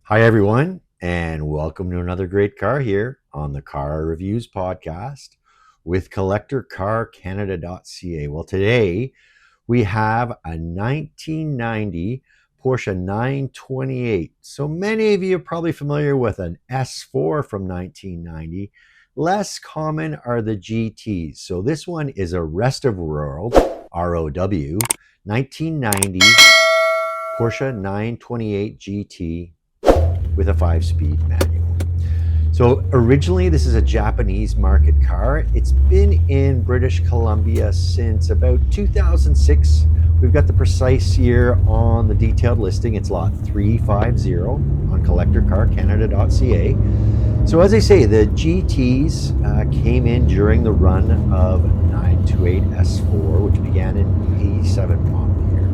Hi, everyone, and welcome to another great car here on the Car Reviews Podcast with CollectorCarCanada.CA. Well, today we have a 1990 Porsche 928. So many of you are probably familiar with an S4 from 1990. Less common are the GTs. So this one is a Rest of World, ROW, 1990 Porsche 928 GT with a 5-speed manual. So originally this is a Japanese market car. It's been in British Columbia since about 2006. We've got the precise year on the detailed listing. It's lot 350 on CollectorCarCanada.CA. So as I say, the GTs came in during the run of 928 S4, which began in 87 model year.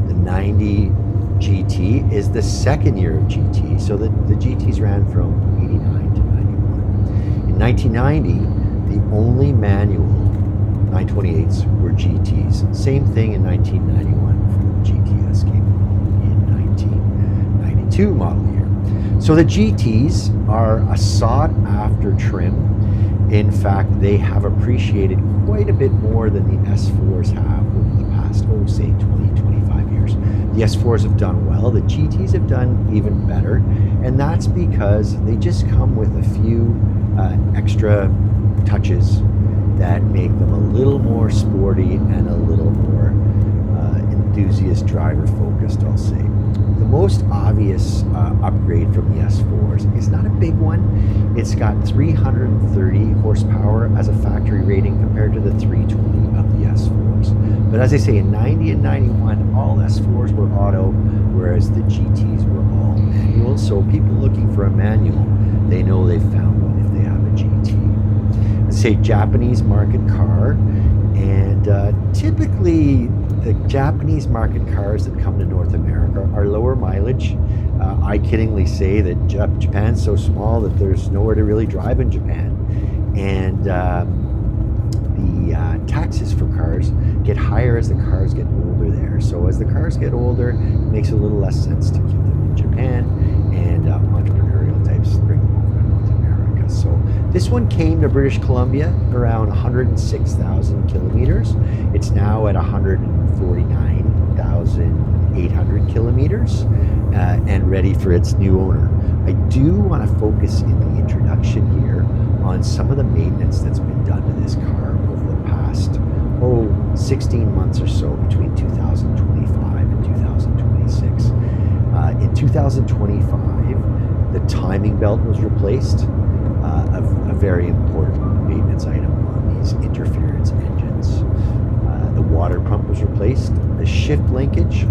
The 90 GT is the second year of GT, so the GTs ran from 89 to 91. In 1990, the only manual 928s were GTs. Same thing in 1991 for the GTS came in 1992 model year. So the GTs are a sought-after trim. In fact, they have appreciated quite a bit more than the S4s have over the past, say 20, 25 years. The S4s have done well, the GTs have done even better, and that's because they just come with a few extra touches that make them a little more sporty and a little more enthusiast driver focused, I'll say. The most obvious upgrade from the S4s is not a big one. It's got 330 horsepower as a factory rating compared to the 320 of the S4s. But as I say, in 90 and 91, all S4s were auto, whereas the GTs were all manual. So people looking for a manual, they know they've found one if they have a GT. As I say, Japanese market car, and typically the Japanese market cars that come to North America are lower mileage. I kiddingly say that Japan's so small that there's nowhere to really drive in Japan. And the taxes for cars get higher as the cars get older there. So as the cars get older, it makes a little less sense to keep them in Japan, and entrepreneurial types bring them over to North America. So this one came to British Columbia around 106,000 kilometers. It's now at 149,800 kilometers and ready for its new owner. I do want to focus in the introduction here on some of the maintenance that's been done to this car over the past 16 months or so, between 2025 and 2026. In 2025, the timing belt was replaced, a very important maintenance item on these interference engines. The water pump was replaced, the shift linkage,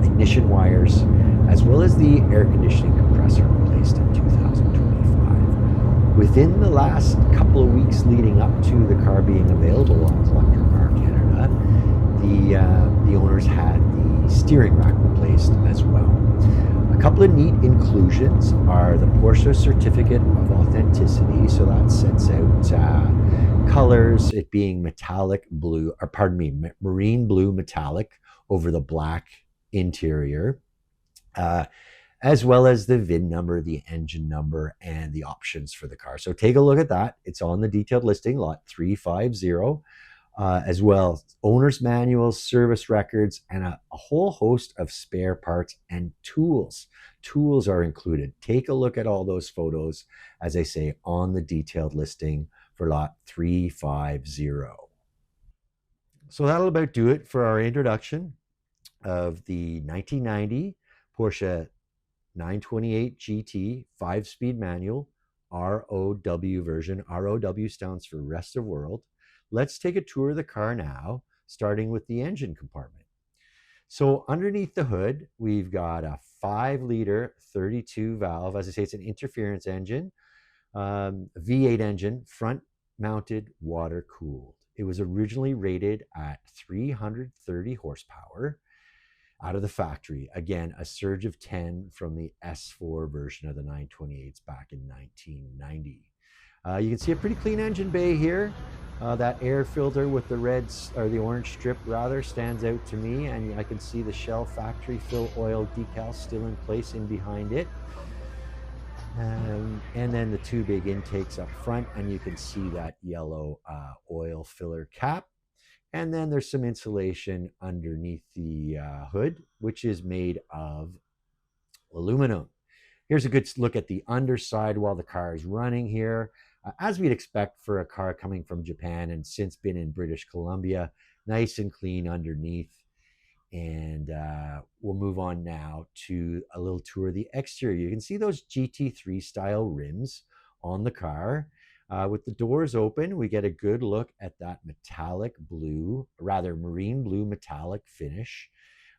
ignition wires, as well as the air conditioning compressor replaced in 2025. Within the last couple of weeks leading up to the car being available on Collector Car Canada, the owners had the steering rack replaced as well. A couple of neat inclusions are the Porsche Certificate of Authenticity, so that sets out colors, it being metallic blue, or pardon me, marine blue metallic over the black interior, as well as the VIN number, the engine number, and the options for the car. So take a look at that. It's on the detailed listing, lot 350. As well, owner's manuals, service records, and a whole host of spare parts and tools. Tools are included. Take a look at all those photos, as I say, on the detailed listing for lot 350. So that'll about do it for our introduction of the 1990 Porsche 928 GT 5-speed manual ROW version. ROW stands for Rest of World. Let's take a tour of the car now, starting with the engine compartment. So underneath the hood, we've got a 5-liter 32 valve. As I say, it's an interference engine, V8 engine, front mounted, water cooled. It was originally rated at 330 horsepower out of the factory. Again, a surge of 10 from the S4 version of the 928s back in 1990. You can see a pretty clean engine bay here. That air filter with the red or the orange strip rather stands out to me, and I can see the Shell factory fill oil decal still in place in behind it. And then the two big intakes up front, and you can see that yellow oil filler cap. And then there's some insulation underneath the hood, which is made of aluminum. Here's a good look at the underside while the car is running here. As we'd expect for a car coming from Japan and since been in British Columbia, nice and clean underneath. And we'll move on now to a little tour of the exterior. You can see those GT3 style rims on the car. With the doors open, we get a good look at that metallic blue, rather marine blue metallic finish.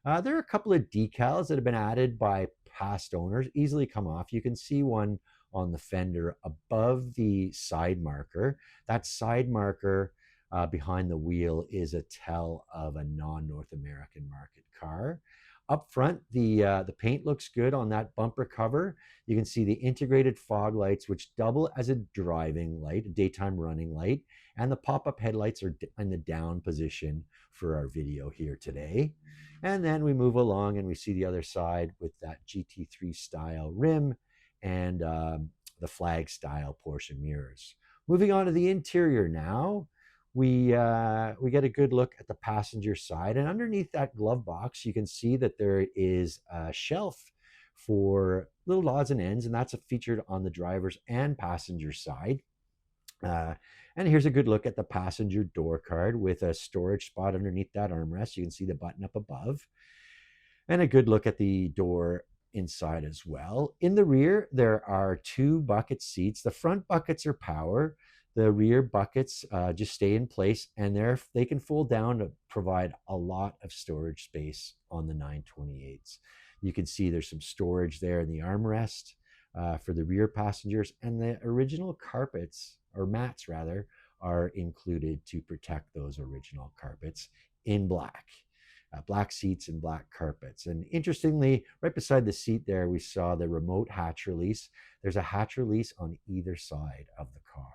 There are a couple of decals that have been added by past owners, easily come off. You can see one on the fender above the side marker. That side marker behind the wheel is a tell of a non-North American market car. Up front, the paint looks good on that bumper cover. You can see the integrated fog lights, which double as a driving light, a daytime running light, and the pop-up headlights are in the down position for our video here today. And then we move along and we see the other side with that GT3 style rim and the flag style Porsche mirrors. Moving on to the interior now, we get a good look at the passenger side, and underneath that glove box you can see that there is a shelf for little odds and ends, and that's featured on the driver's and passenger side. And here's a good look at the passenger door card with a storage spot underneath that armrest. You can see the button up above, and a good look at the door inside as well. In the rear, there are two bucket seats. The front buckets are power. The rear buckets just stay in place, and they can fold down to provide a lot of storage space on the 928s. You can see there's some storage there in the armrest for the rear passengers, and the original carpets, or mats rather, are included to protect those original carpets in black. Black seats and black carpets. And interestingly, right beside the seat there, we saw the remote hatch release. There's a hatch release on either side of the car.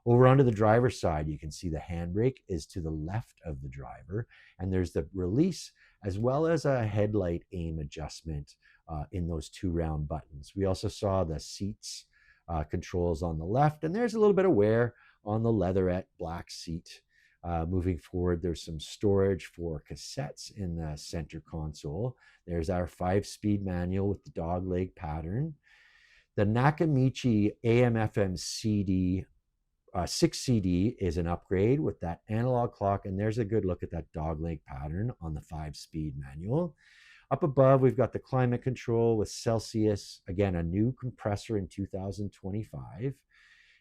Over onto the driver's side, you can see the handbrake is to the left of the driver, and there's the release as well as a headlight aim adjustment in those two round buttons. We also saw the seats controls on the left, and there's a little bit of wear on the leatherette black seat. Moving forward, there's some storage for cassettes in the center console. There's our 5-speed manual with the dog leg pattern. The Nakamichi AM/FM CD 6 CD is an upgrade with that analog clock, and there's a good look at that dog leg pattern on the 5-speed manual. Up above, we've got the climate control with Celsius, again, a new compressor in 2025.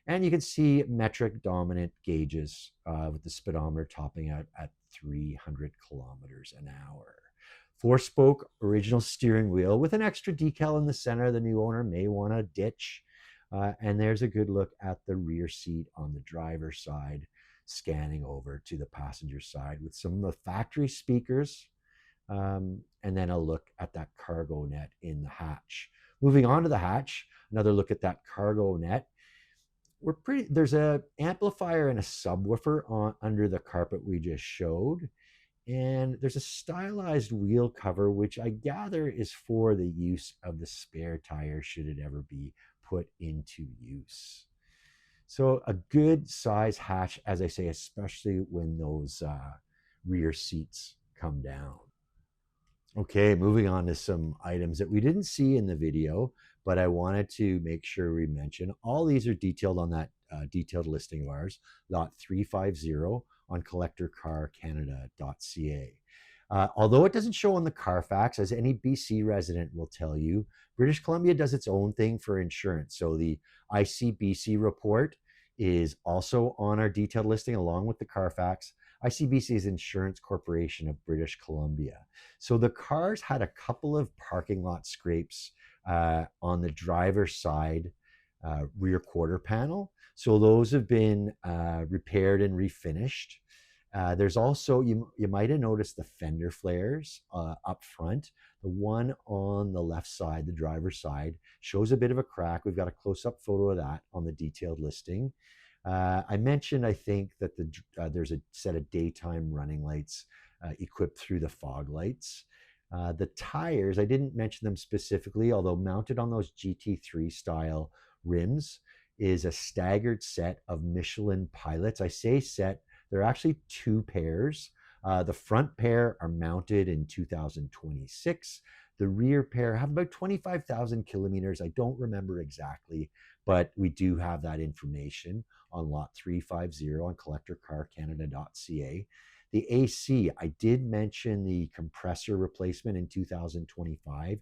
And you can see metric dominant gauges with the speedometer topping out at 300 kilometers an hour. 4-spoke original steering wheel with an extra decal in the center the new owner may want to ditch. And there's a good look at the rear seat on the driver's side, scanning over to the passenger side with some of the factory speakers, and then a look at that cargo net in the hatch. Moving on to the hatch, another look at that cargo net. There's an amplifier and a subwoofer under the carpet we just showed, and there's a stylized wheel cover, which I gather is for the use of the spare tire should it ever be put into use. So a good size hatch, as I say, especially when those rear seats come down. Okay, moving on to some items that we didn't see in the video, but I wanted to make sure we mention. All these are detailed on that detailed listing of ours, lot 350 on CollectorCarCanada.CA. Although it doesn't show on the Carfax, as any BC resident will tell you, British Columbia does its own thing for insurance. So the ICBC report is also on our detailed listing along with the Carfax. ICBC is Insurance Corporation of British Columbia. So the cars had a couple of parking lot scrapes on the driver's side rear quarter panel. So those have been repaired and refinished. There's also, you might have noticed the fender flares up front. The one on the left side, the driver's side, shows a bit of a crack. We've got a close-up photo of that on the detailed listing. I mentioned, I think, that there's a set of daytime running lights equipped through the fog lights. The tires, I didn't mention them specifically, although mounted on those GT3 style rims is a staggered set of Michelin Pilots. I say set, they're actually two pairs. The front pair are mounted in 2026. The rear pair have about 25,000 kilometers. I don't remember exactly, but we do have that information on lot 350 on CollectorCarCanada.CA. The AC, I did mention the compressor replacement in 2025.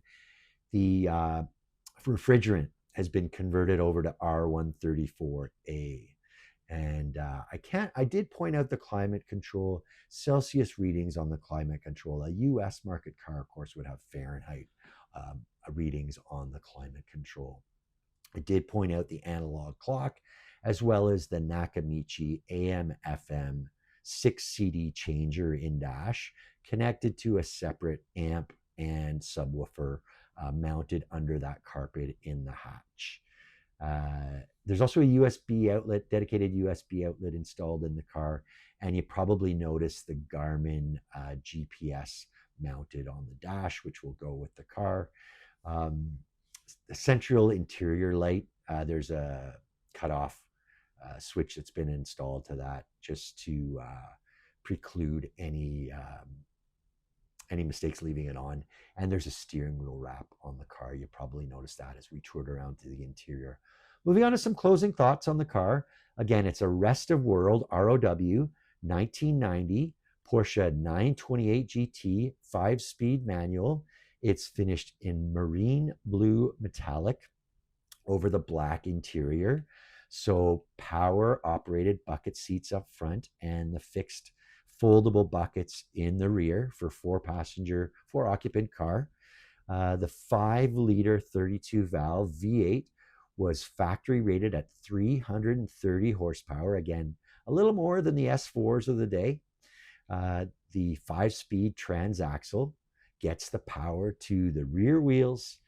The refrigerant has been converted over to R134A. And I did point out the climate control, Celsius readings on the climate control. A US market car, of course, would have Fahrenheit readings on the climate control. I did point out the analog clock, as well as the Nakamichi AM FM 6 CD changer in dash, connected to a separate amp and subwoofer mounted under that carpet in the hatch. There's also a USB outlet, dedicated USB outlet installed in the car, and you probably noticed the Garmin GPS mounted on the dash, which will go with the car. The central interior light, there's a cutoff switch that's been installed to that just to preclude any mistakes leaving it on. And there's a steering wheel wrap on the car. You probably noticed that as we toured around to the interior. Moving on to some closing thoughts on the car. Again, it's a Rest of World ROW 1990 Porsche 928 GT 5-speed manual. It's finished in marine blue metallic over the black interior. So power operated bucket seats up front and the fixed foldable buckets in the rear for 4 occupant car. The 5-liter 32 valve V8 was factory rated at 330 horsepower. Again, a little more than the S4s of the day. The 5-speed transaxle gets the power to the rear wheels,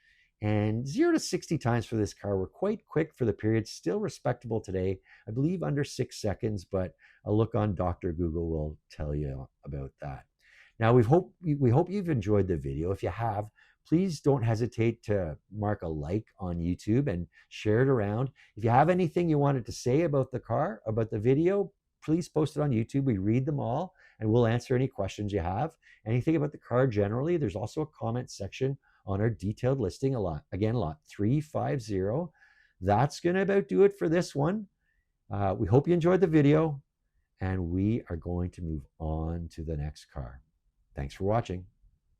and 0 to 60 times for this car were quite quick for the period, still respectable today. I believe under 6 seconds, but a look on Dr. Google will tell you about that. Now, we hope you've enjoyed the video. If you have, please don't hesitate to mark a like on YouTube and share it around. If you have anything you wanted to say about the car, about the video, please post it on YouTube. We read them all and we'll answer any questions you have. Anything about the car generally, there's also a comment section on our detailed listing. Lot 350. That's going to about do it for this one. We hope you enjoyed the video, and we are going to move on to the next car. Thanks for watching.